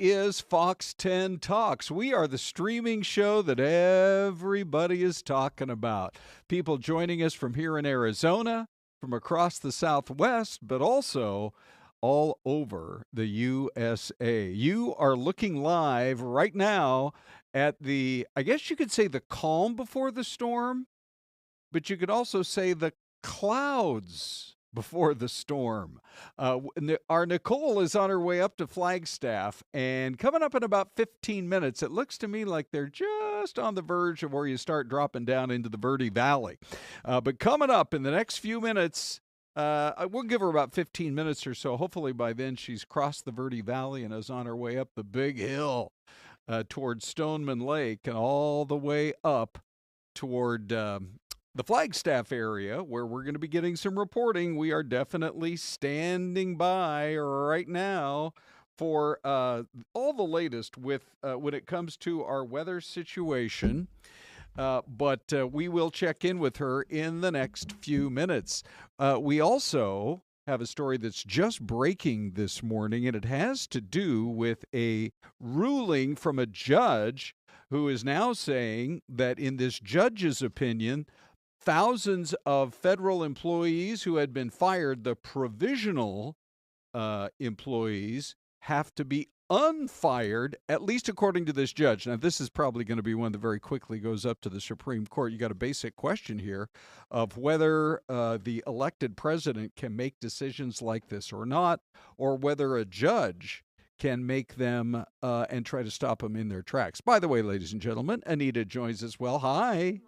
is Fox 10 Talks. We are the streaming show that everybody is talking about. People joining us from here in Arizona, from across the Southwest, but also all over the USA. You are looking live right now at I guess you could say the calm before the storm, but you could also say the clouds before the storm. Our Nicole is on her way up to Flagstaff, and coming up in about 15 minutes, it looks to me like they're just on the verge of where you start dropping down into the Verde Valley. But coming up in the next few minutes, we'll give her about 15 minutes or so. Hopefully by then she's crossed the Verde Valley and is on her way up the big hill toward Stoneman Lake and all the way up toward the Flagstaff area, where we're going to be getting some reporting. We are definitely standing by right now for all the latest with when it comes to our weather situation. But we will check in with her in the next few minutes. We also have a story that's just breaking this morning, and it has to do with a ruling from a judge who is now saying that, in this judge's opinion, thousands of federal employees who had been fired, the provisional employees, have to be unfired, at least according to this judge. Now, this is probably going to be one that very quickly goes up to the Supreme Court. You got a basic question here of whether the elected president can make decisions like this or not, or whether a judge can make them and try to stop them in their tracks. By the way, ladies and gentlemen, Anita joins us. Well, hi.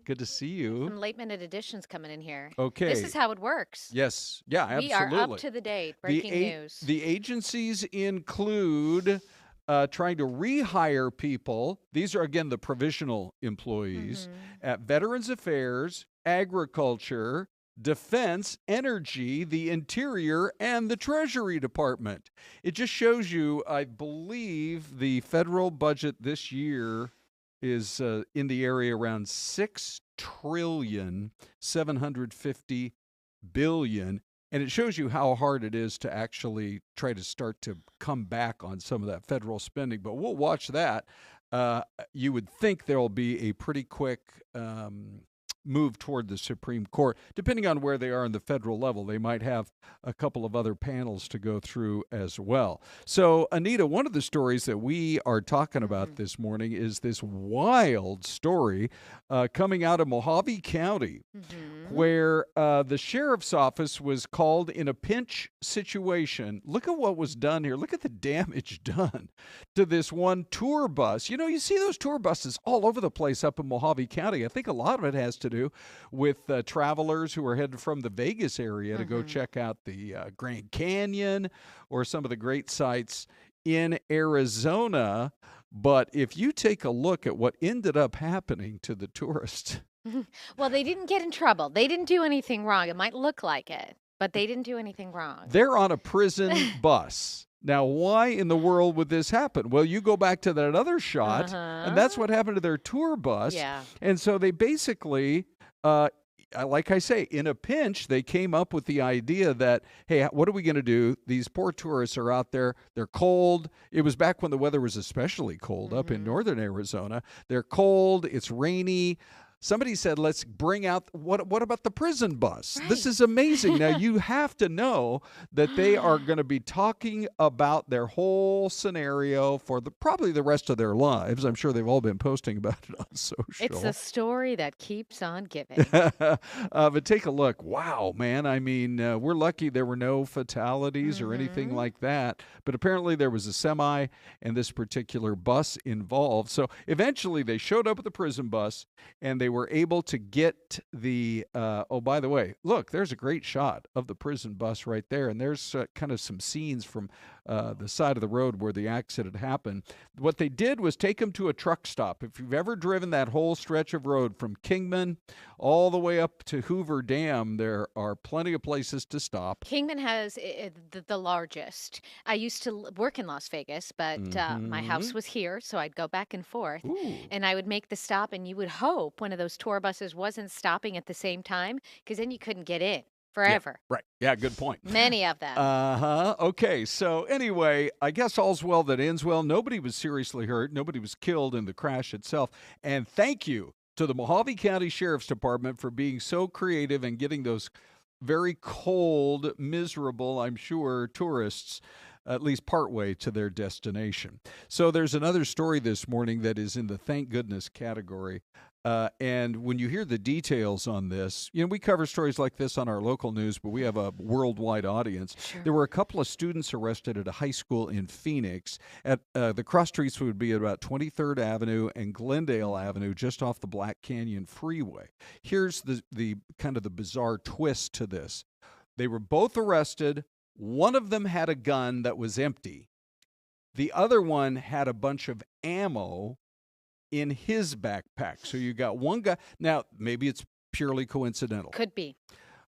Good to see you. Some late-minute additions coming in here. Okay. This is how it works. Yes. Yeah, absolutely. We are up to the date. Breaking news. The agencies include trying to rehire people. These are, again, the provisional employees at Veterans Affairs, Agriculture, Defense, Energy, the Interior, and the Treasury Department. It just shows you, I believe, the federal budget this year is in the area around $6,750,000,000,000, and it shows you how hard it is to actually try to start to come back on some of that federal spending. But we'll watch that. You would think there will be a pretty quick move toward the Supreme Court. Depending on where they are in the federal level, they might have a couple of other panels to go through as well. So, Anita, one of the stories that we are talking about this morning is this wild story coming out of Mojave County, where the sheriff's office was called in a pinch situation. Look at what was done here. Look at the damage done to this one tour bus. You know, you see those tour buses all over the place up in Mojave County. I think a lot of it has to do with travelers who are headed from the Vegas area to go check out the Grand Canyon or some of the great sites in Arizona. But if you take a look at what ended up happening to the tourists. Well, they didn't get in trouble. They didn't do anything wrong. It might look like it, but they didn't do anything wrong. They're on a prison bus. Now, why in the world would this happen? Well, you go back to that other shot, and that's what happened to their tour bus. Yeah. And so they basically, like I say, in a pinch, they came up with the idea that, hey, what are we going to do? These poor tourists are out there. They're cold. It was back when the weather was especially cold up in northern Arizona. They're cold. It's rainy. Somebody said, let's bring out, what about the prison bus? Right. This is amazing. Now, you have to know that they are going to be talking about their whole scenario for probably the rest of their lives. I'm sure they've all been posting about it on social. It's a story that keeps on giving. But take a look. Wow, man. I mean, we're lucky there were no fatalities or anything like that. But apparently there was a semi and this particular bus involved. So eventually they showed up at the prison bus, and they were able to get the, oh, by the way, look, there's a great shot of the prison bus right there. And there's kind of some scenes from the side of the road where the accident happened. What they did was take them to a truck stop. If you've ever driven that whole stretch of road from Kingman all the way up to Hoover Dam, there are plenty of places to stop. Kingman has the largest. I used to work in Las Vegas, but my house was here, so I'd go back and forth. And I would make the stop, and you would hope one of those tour buses wasn't stopping at the same time, because then you couldn't get in. Yeah, forever. right. Yeah, good point. Many of them. Okay, so anyway, I guess all's well that ends well. Nobody was seriously hurt. Nobody was killed in the crash itself. And thank you to the Mojave County Sheriff's Department for being so creative and getting those very cold, miserable, I'm sure, tourists at least partway to their destination. So there's another story this morning that is in the thank goodness category. And when you hear the details on this, we cover stories like this on our local news, but we have a worldwide audience. Sure. There were a couple of students arrested at a high school in Phoenix. At the cross streets would be at about 23rd Avenue and Glendale Avenue, just off the Black Canyon Freeway. Here's the kind of the bizarre twist to this. They were both arrested. One of them had a gun that was empty. The other one had a bunch of ammo in his backpack. So you got one guy. Now, maybe it's purely coincidental. Could be.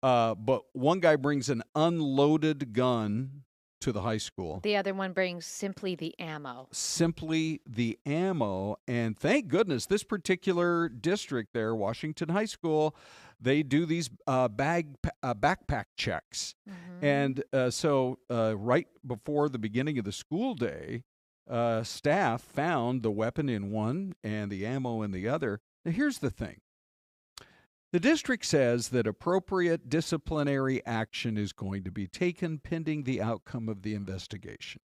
But one guy brings an unloaded gun to the high school. The other one brings simply the ammo. Simply the ammo. And thank goodness this particular district there, Washington High School, they do these backpack checks. Mm-hmm. And so right before the beginning of the school day, staff found the weapon in one and the ammo in the other. Now, here's the thing. The district says that appropriate disciplinary action is going to be taken pending the outcome of the investigation,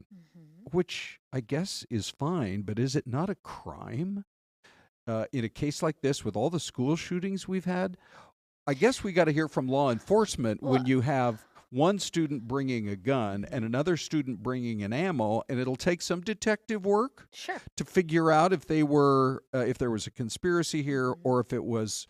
which I guess is fine, but is it not a crime? In a case like this, with all the school shootings we've had, I guess we got to hear from law enforcement when you have one student bringing a gun and another student bringing an ammo, and it'll take some detective work to figure out if they were, if there was a conspiracy here or if it was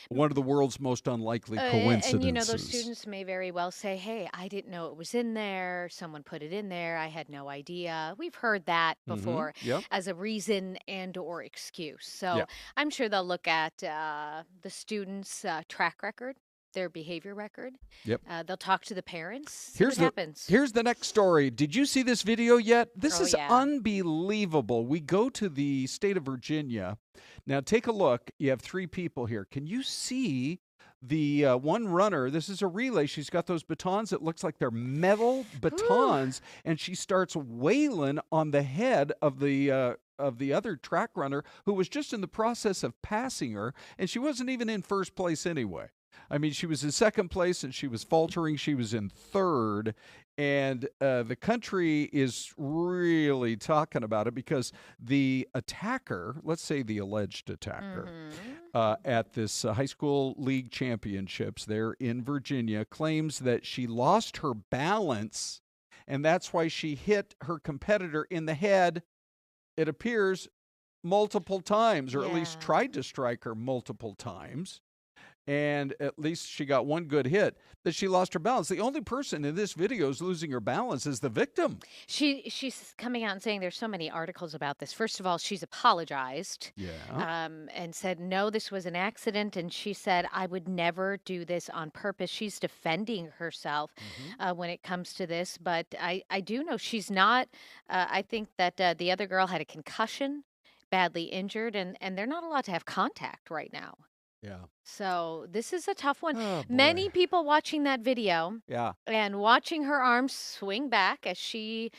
one of the world's most unlikely coincidences. And, those students may very well say, hey, I didn't know it was in there. Someone put it in there. I had no idea. We've heard that before as a reason and or excuse. So I'm sure they'll look at the students' track record, their behavior record. They'll talk to the parents. See what happens. Here's the next story. Did you see this video yet? This is unbelievable. We go to the state of Virginia. Now, take a look. You have three people here. Can you see the one runner? This is a relay. She's got those batons. It looks like they're metal batons, and she starts wailing on the head of the other track runner who was just in the process of passing her, and she wasn't even in first place anyway. I mean, she was in second place, and she was faltering. She was in third, and the country is really talking about it because the attacker, let's say the alleged attacker, at this high school league championships there in Virginia, claims that she lost her balance, and that's why she hit her competitor in the head, it appears, multiple times, or at least tried to strike her multiple times. And at least she got one good hit, that she lost her balance. The only person in this video is losing her balance is the victim. She's coming out and saying there's so many articles about this. First of all, she's apologized and said, no, this was an accident. And she said, I would never do this on purpose. She's defending herself when it comes to this. But I do know she's not. I think that the other girl had a concussion, badly injured, and they're not allowed to have contact right now. Yeah. So this is a tough one. Oh, Many people watching that video and watching her arms swing back as she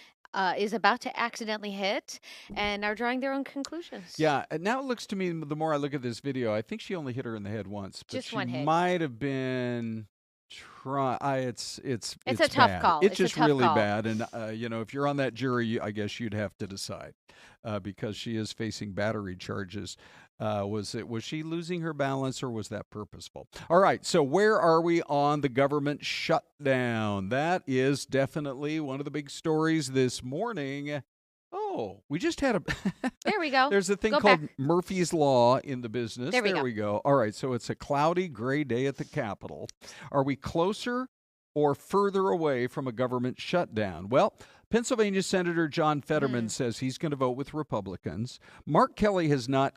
is about to accidentally hit and are drawing their own conclusions. Yeah. And now it looks to me, the more I look at this video, I think she only hit her in the head once. But just one hit. Might have been it's a tough bad. call. It's just really bad. And, if you're on that jury, I guess you'd have to decide because she is facing battery charges. Was she losing her balance or was that purposeful? All right, so where are we on the government shutdown? That is definitely one of the big stories this morning. Oh, we just had there we go. There's a thing called Murphy's Law in the business. There we go. All right, so it's a cloudy, gray day at the Capitol. Are we closer or further away from a government shutdown? Well, Pennsylvania Senator John Fetterman says he's going to vote with Republicans. Mark Kelly has not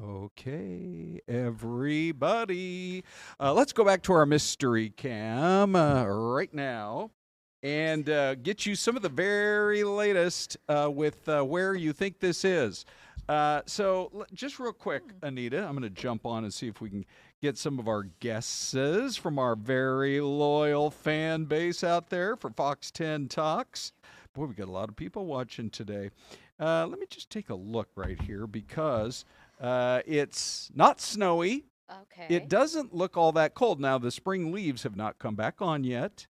Okay, everybody. Let's go back to our mystery cam right now and get you some of the very latest with where you think this is. Just real quick, Anita, I'm going to jump on and see if we can get some of our guesses from our very loyal fan base out there for Fox 10 Talks. Boy, we got a lot of people watching today. Let me just take a look right here because it's not snowy. Okay. It doesn't look all that cold. Now, the spring leaves have not come back on yet,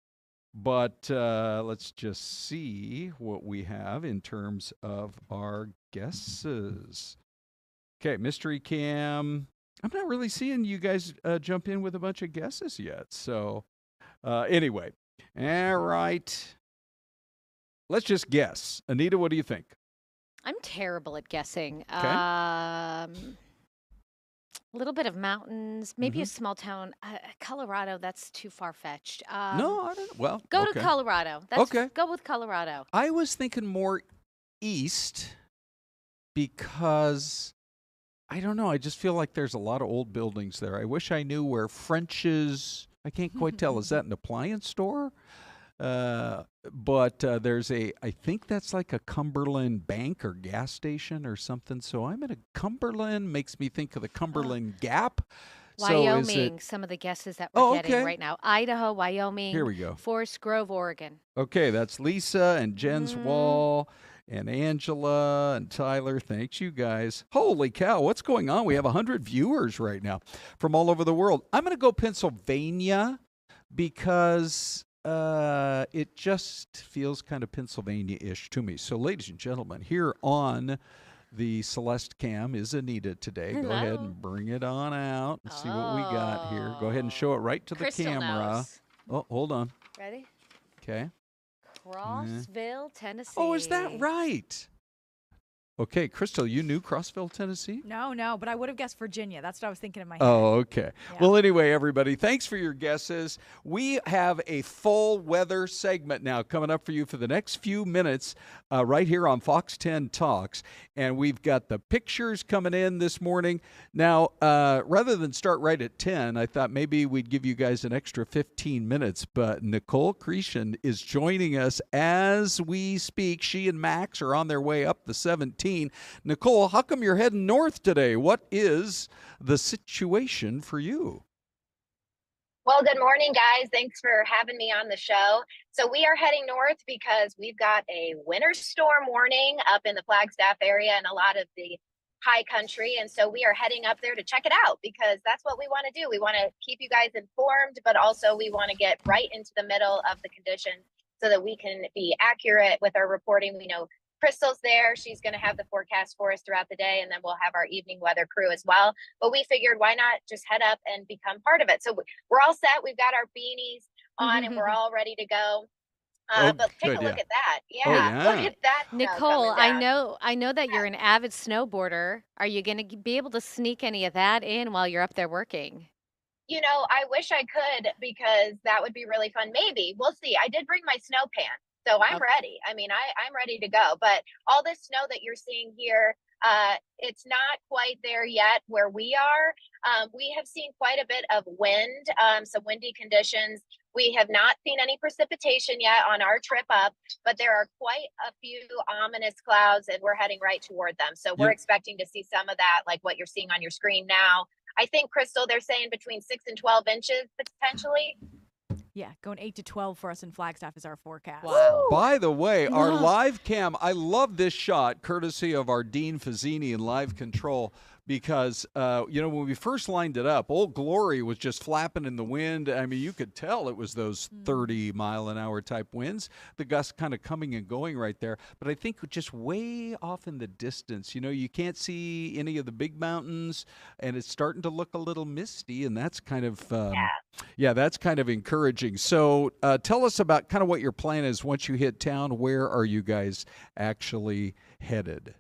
but let's just see what we have in terms of our guesses. Okay, Mystery Cam. I'm not really seeing you guys jump in with a bunch of guesses yet. So, anyway, all right. Let's just guess. Anita, what do you think? I'm terrible at guessing. Okay. A little bit of mountains, maybe a small town. Colorado, that's too far-fetched. No, I don't. Well, go okay. to Colorado. Go with Colorado. I was thinking more east because I don't know. I just feel like there's a lot of old buildings there. I wish I knew where French's. I can't quite tell. Is that an appliance store? But there's I think that's like a Cumberland bank or gas station or something. So I'm in a Cumberland, makes me think of the Cumberland Gap. Wyoming, some of the guesses that we're getting right now. Idaho, Wyoming. Here we go. Forest Grove, Oregon. Okay, that's Lisa and Jen's Wall and Angela and Tyler. Thanks, you guys. Holy cow, what's going on? We have 100 viewers right now from all over the world. I'm going to go Pennsylvania because it just feels kind of Pennsylvania-ish to me. So, ladies and gentlemen, here on the Celeste Cam is Anita today. Hello. Go ahead and bring it on out and see what we got here. Go ahead and show it right to Crystal the camera. knows. Oh, hold on. Ready? Okay. Crossville, Tennessee. Oh, is that right? Okay, Crystal, you knew Crossville, Tennessee? No, but I would have guessed Virginia. That's what I was thinking in my head. Oh, okay. Yeah. Well, anyway, everybody, thanks for your guesses. We have a full weather segment now coming up for you for the next few minutes right here on Fox 10 Talks. And we've got the pictures coming in this morning. Now, rather than start right at 10, I thought maybe we'd give you guys an extra 15 minutes. But Nicole Cretion is joining us as we speak. She and Max are on their way up the 17. Nicole, how come you're heading north today? What is the situation for you? Well, good morning, guys. Thanks for having me on the show. So we are heading north because we've got a winter storm warning up in the Flagstaff area and a lot of the high country. And so we are heading up there to check it out because that's what we want to do. We want to keep you guys informed, but also we want to get right into the middle of the conditions so that we can be accurate with our reporting. We know Crystal's there. She's going to have the forecast for us throughout the day, and then we'll have our evening weather crew as well. But we figured why not just head up and become part of it. So we're all set. We've got our beanies on and we're all ready to go. But take a look at that. Yeah, look at that. Nicole, I know that you're an avid snowboarder. Are you going to be able to sneak any of that in while you're up there working? You know, I wish I could because that would be really fun. Maybe. We'll see. I did bring my snow pants. So I'm ready. I mean, I'm ready to go. But all this snow that you're seeing here, it's not quite there yet where we are. We have seen quite a bit of wind, some windy conditions. We have not seen any precipitation yet on our trip up, but there are quite a few ominous clouds and we're heading right toward them. So we're expecting to see some of that, like what you're seeing on your screen now. I think, Crystal, they're saying between 6 and 12 inches potentially. Yeah, going 8 to 12 for us in Flagstaff is our forecast. Wow. By the way, our live cam, I love this shot, courtesy of our Dean Fazzini in live control, because, when we first lined it up, Old Glory was just flapping in the wind. I mean, you could tell it was those 30-mile-an-hour type winds, the gusts kind of coming and going right there. But I think just way off in the distance, you can't see any of the big mountains, and it's starting to look a little misty, and that's kind of, that's kind of encouraging. So tell us about kind of what your plan is once you hit town. Where are you guys actually headed?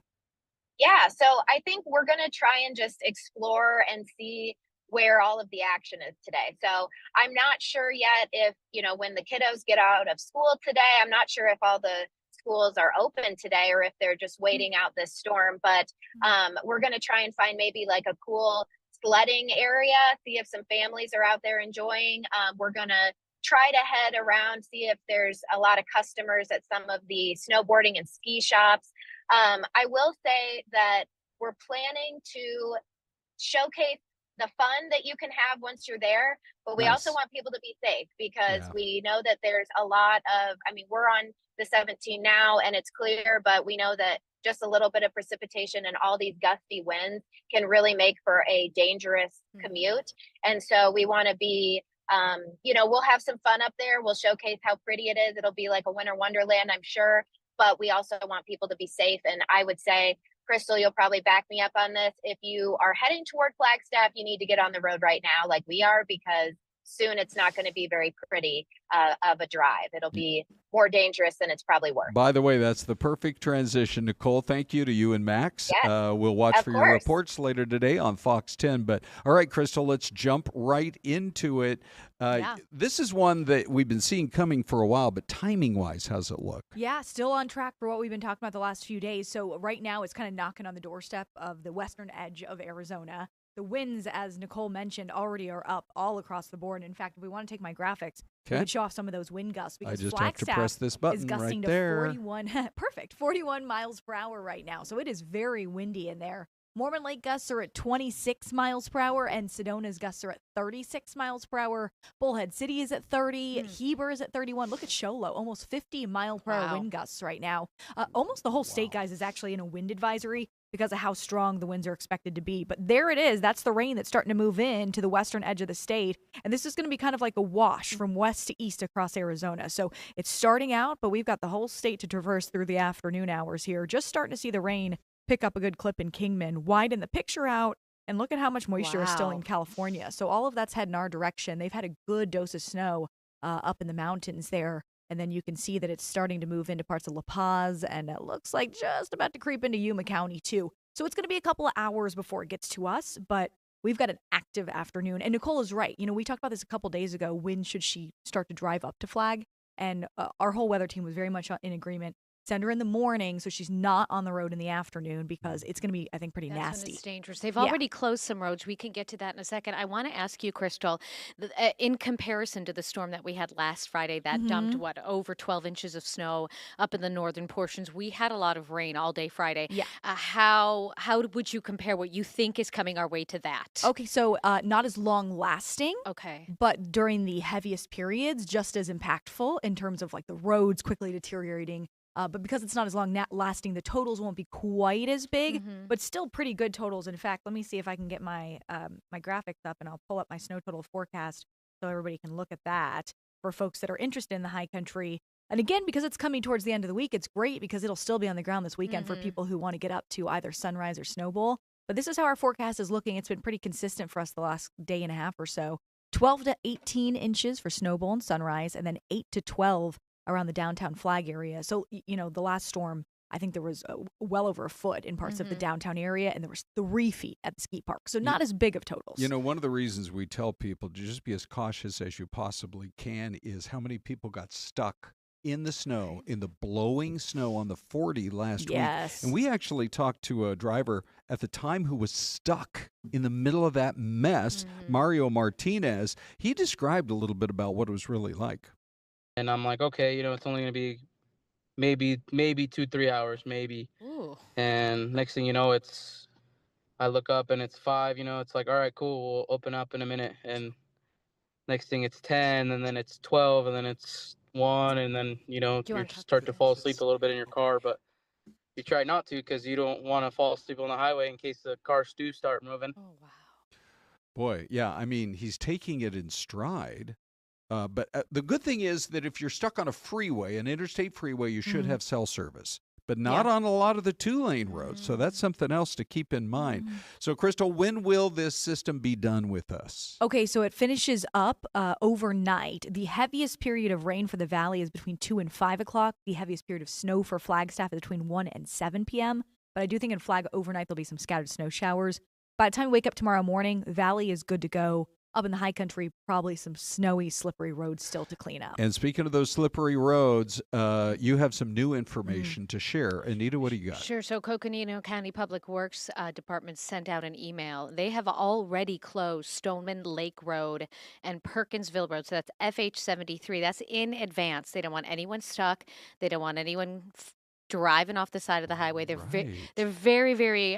Yeah, so I think we're going to try and just explore and see where all of the action is today. So I'm not sure yet if, when the kiddos get out of school today, I'm not sure if all the schools are open today or if they're just waiting out this storm. But we're going to try and find maybe like a cool sledding area, see if some families are out there enjoying. We're going to try to head around, see if there's a lot of customers at some of the snowboarding and ski shops. I will say that we're planning to showcase the fun that you can have once you're there, but we also want people to be safe because we know that there's a lot of, I mean, we're on the 17 now and it's clear, but we know that just a little bit of precipitation and all these gusty winds can really make for a dangerous commute. And so we want to be, we'll have some fun up there. We'll showcase how pretty it is. It'll be like a winter wonderland, I'm sure, but we also want people to be safe. And I would say, Crystal, you'll probably back me up on this. If you are heading toward Flagstaff, you need to get on the road right now like we are, because soon it's not going to be very pretty of a drive. It'll be more dangerous than it's probably worth. By the way, that's the perfect transition, Nicole. Thank you to you and Max. Yes, we'll watch for course. your reports later today on Fox 10. But all right, Crystal, let's jump right into it. This is one that we've been seeing coming for a while, but timing-wise, how's it look? Yeah, still on track for what we've been talking about the last few days. So right now it's kind of knocking on the doorstep of the western edge of Arizona. The winds, as Nicole mentioned, already are up all across the board. In fact, if we want to take my graphics, we could show off some of those wind gusts. Because I just Flagstaff have to press this button is gusting right there. to 41 miles per hour right now. So it is very windy in there. Mormon Lake gusts are at 26 miles per hour, and Sedona's gusts are at 36 miles per hour. Bullhead City is at 30. Heber is at 31. Look at Show Low, almost 50 mile per hour wind gusts right now. Almost the whole state, guys, is actually in a wind advisory because of how strong the winds are expected to be. But there it is. That's the rain that's starting to move in to the western edge of the state. And this is going to be kind of like a wash from west to east across Arizona. So it's starting out, but we've got the whole state to traverse through the afternoon hours here. Just starting to see the rain pick up a good clip in Kingman. Widen the picture out, and look at how much moisture is still in California. So all of that's heading our direction. They've had a good dose of snow up in the mountains there. And then you can see that it's starting to move into parts of La Paz, and it looks like just about to creep into Yuma County, too. So it's going to be a couple of hours before it gets to us, but we've got an active afternoon. And Nicole is right. You know, we talked about this a couple days ago. When should she start to drive up to Flag? And our whole weather team was very much in agreement. Send her in the morning so she's not on the road in the afternoon because it's going to be, I think, pretty nasty. It's dangerous. They've already closed some roads. We can get to that in a second. I want to ask you, Crystal, in comparison to the storm that we had last Friday that dumped, over 12 inches of snow up in the northern portions. We had a lot of rain all day Friday. Yeah. How would you compare what you think is coming our way to that? Okay, so not as long lasting. Okay. But during the heaviest periods, just as impactful in terms of like the roads quickly deteriorating. But because it's not as long lasting, the totals won't be quite as big, but still pretty good totals. In fact, let me see if I can get my my graphics up, and I'll pull up my snow total forecast so everybody can look at that for folks that are interested in the high country. And again, because it's coming towards the end of the week, it's great because it'll still be on the ground this weekend for people who want to get up to either Sunrise or Snowbowl. But this is how our forecast is looking. It's been pretty consistent for us the last day and a half or so. 12 to 18 inches for Snowbowl and Sunrise, and then 8 to 12 around the downtown Flag area. So, you know, the last storm, I think there was well over a foot in parts of the downtown area, and there was 3 feet at the ski park. So not as big of totals. You know, one of the reasons we tell people to just be as cautious as you possibly can is how many people got stuck in the snow, in the blowing snow on the 40 last week. And we actually talked to a driver at the time who was stuck in the middle of that mess, Mario Martinez. He described a little bit about what it was really like. And I'm like, okay, you know, it's only going to be maybe 2-3 hours, maybe. Ooh. And next thing you know, I look up and it's 5, you know, it's like, all right, cool, we'll open up in a minute. And next thing it's 10, and then it's 12, and then it's 1, and then, you know, you start to fall asleep a little bit in your car, but you try not to because you don't want to fall asleep on the highway in case the cars do start moving. Oh, wow. Boy, yeah, I mean, he's taking it in stride. But the good thing is that if you're stuck on a freeway, an interstate freeway, you should have cell service, but not on a lot of the 2-lane roads. So that's something else to keep in mind. So, Crystal, when will this system be done with us? Okay, so it finishes up overnight. The heaviest period of rain for the valley is between 2 and 5 o'clock. The heaviest period of snow for Flagstaff is between 1 and 7 p.m. But I do think in Flag overnight there'll be some scattered snow showers. By the time we wake up tomorrow morning, Valley is good to go. Up in the high country, probably some snowy, slippery roads still to clean up. And speaking of those slippery roads, you have some new information to share. Anita, what do you got? Sure. So Coconino County Public Works Department sent out an email. They have already closed Stoneman Lake Road and Perkinsville Road. So that's FH73. That's in advance. They don't want anyone stuck. They don't want anyone driving off the side of the highway. They're they're very, very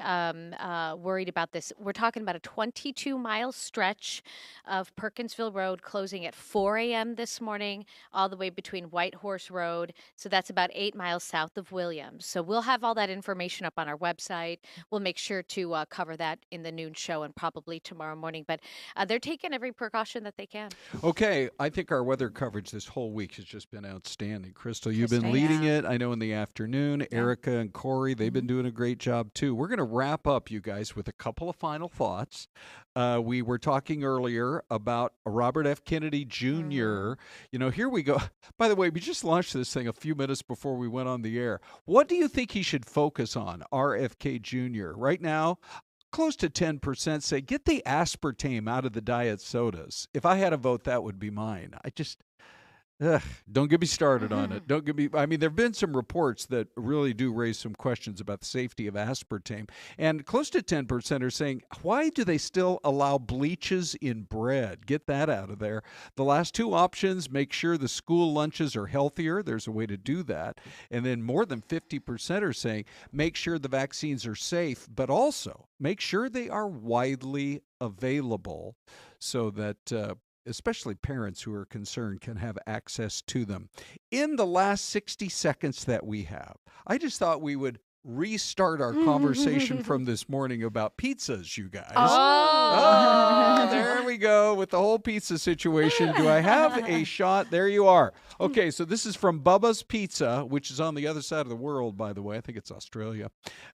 worried about this. We're talking about a 22-mile stretch of Perkinsville Road closing at 4 a.m. this morning, all the way between White Horse Road. So that's about 8 miles south of Williams. So we'll have all that information up on our website. We'll make sure to cover that in the noon show and probably tomorrow morning. But they're taking every precaution that they can. Okay. I think our weather coverage this whole week has just been outstanding. Crystal, you've been leading it. I know in the afternoon. Erica and Corey, they've been doing a great job too. We're going to wrap up, you guys, with a couple of final thoughts. We were talking earlier about Robert F. Kennedy Jr. You know, here we go. By the way, we just launched this thing a few minutes before we went on the air. What do you think he should focus on, RFK Jr.? Right now, close to 10% say get the aspartame out of the diet sodas. If I had a vote, that would be mine. Don't get me started on it. I mean, there have been some reports that really do raise some questions about the safety of aspartame. And close to 10% are saying, why do they still allow bleaches in bread? Get that out of there. The last two options, make sure the school lunches are healthier. There's a way to do that. And then more than 50% are saying, make sure the vaccines are safe, but also make sure they are widely available so that especially parents who are concerned can have access to them. In the last 60 seconds that we have, I just thought we would restart our conversation from this morning about pizzas, you guys. Oh, there we go with the whole pizza situation. Do I have a shot? There you are. Okay, so this is from Bubba's Pizza, which is on the other side of the world, by the way. I think it's Australia.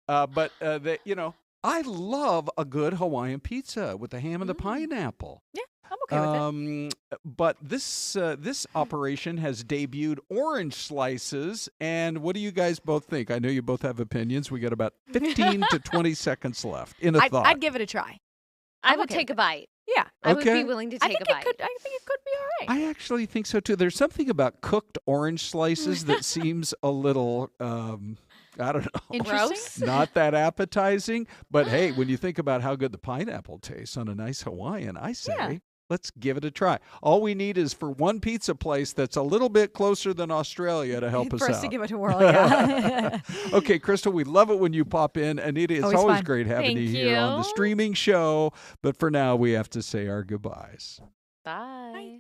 But I love a good Hawaiian pizza with the ham and the pineapple. Yeah. I'm okay with it. But this operation has debuted orange slices, and what do you guys both think? I know you both have opinions. We got about 15 to 20 seconds left. In a thought, I'd give it a try. I would take a bite. Yeah, I would be willing to take a bite. I think it could be all right. I actually think so too. There's something about cooked orange slices that seems a little. I don't know. Gross? Not that appetizing. But hey, when you think about how good the pineapple tastes on a nice Hawaiian, I say let's give it a try. All we need is for one pizza place that's a little bit closer than Australia to help us out. For us to give it a whirl, yeah. Okay, Crystal, we love it when you pop in. Anita, it's always great having you here on the streaming show. But for now, we have to say our goodbyes. Bye.